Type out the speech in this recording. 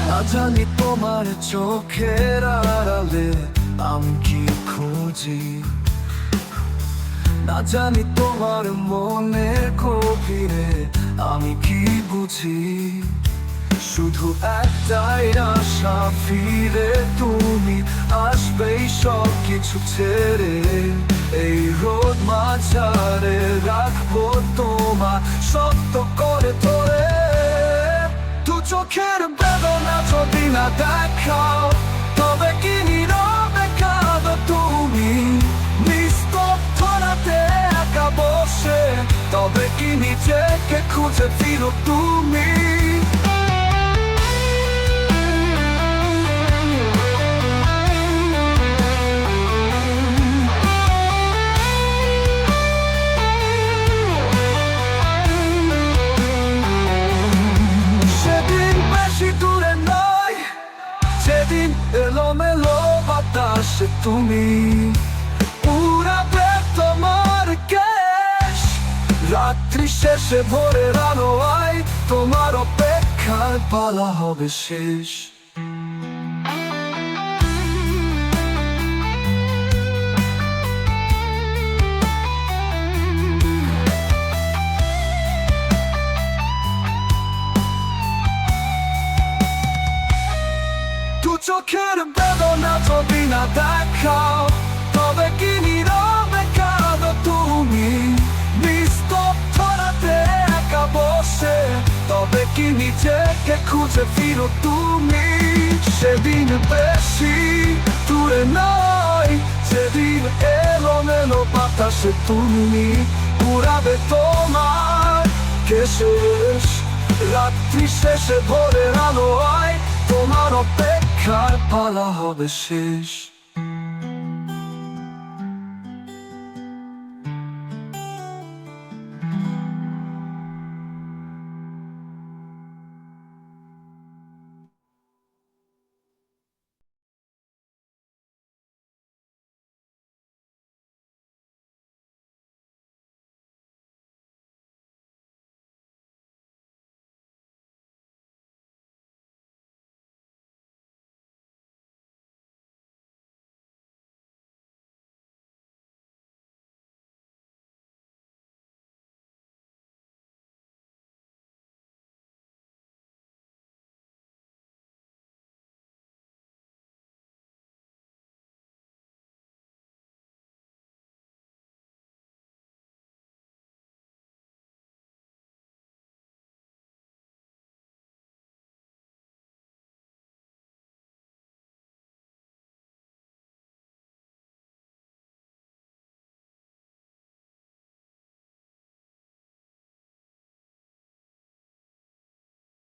না জানি তোমার চোখের আড়ালে আমি কি খুঁজি, না জানি তোমার মনের গভীরে আমি কি বুঝি। শুধু একটাই আশা, ফিরে তুমি আসবেই সব কিছু ছেড়ে। এই রোদ মাঝারে রাখবো তোমার শক্ত করে ধরে। দু চোখের বেদনা যদি না দেখাও, তবে কি নীরবে কাঁদো তুমি? নিস্তব্ধতাতে একা বসে, তবে কি নিজেকে খুঁজে ফিরো তুমি? সেদিন এলোমেলো বাতাসে তুমি উড়াবে তোমার কেশ। রাত্রি শেষে ভোরের আলোয় তোমার অপেক্ষায় পালা হবে শেষ। দু চোখের বেদনা যদি না দেখাও, তবে কি নীরবে কাঁদো তুমি? নিস্তব্ধতাতে একা বসে, তবে কি নিজেকে খুঁজে ফিরো তুমি? সেদিন বেশি দূরে নয়, যেদিন এলোমেলো বাতাসে তুমি উড়াবে তোমার কেশ। রাত্রি শেষে ভোরের আলোয় তোমার অপেক্ষায় পালা হবে শেষ।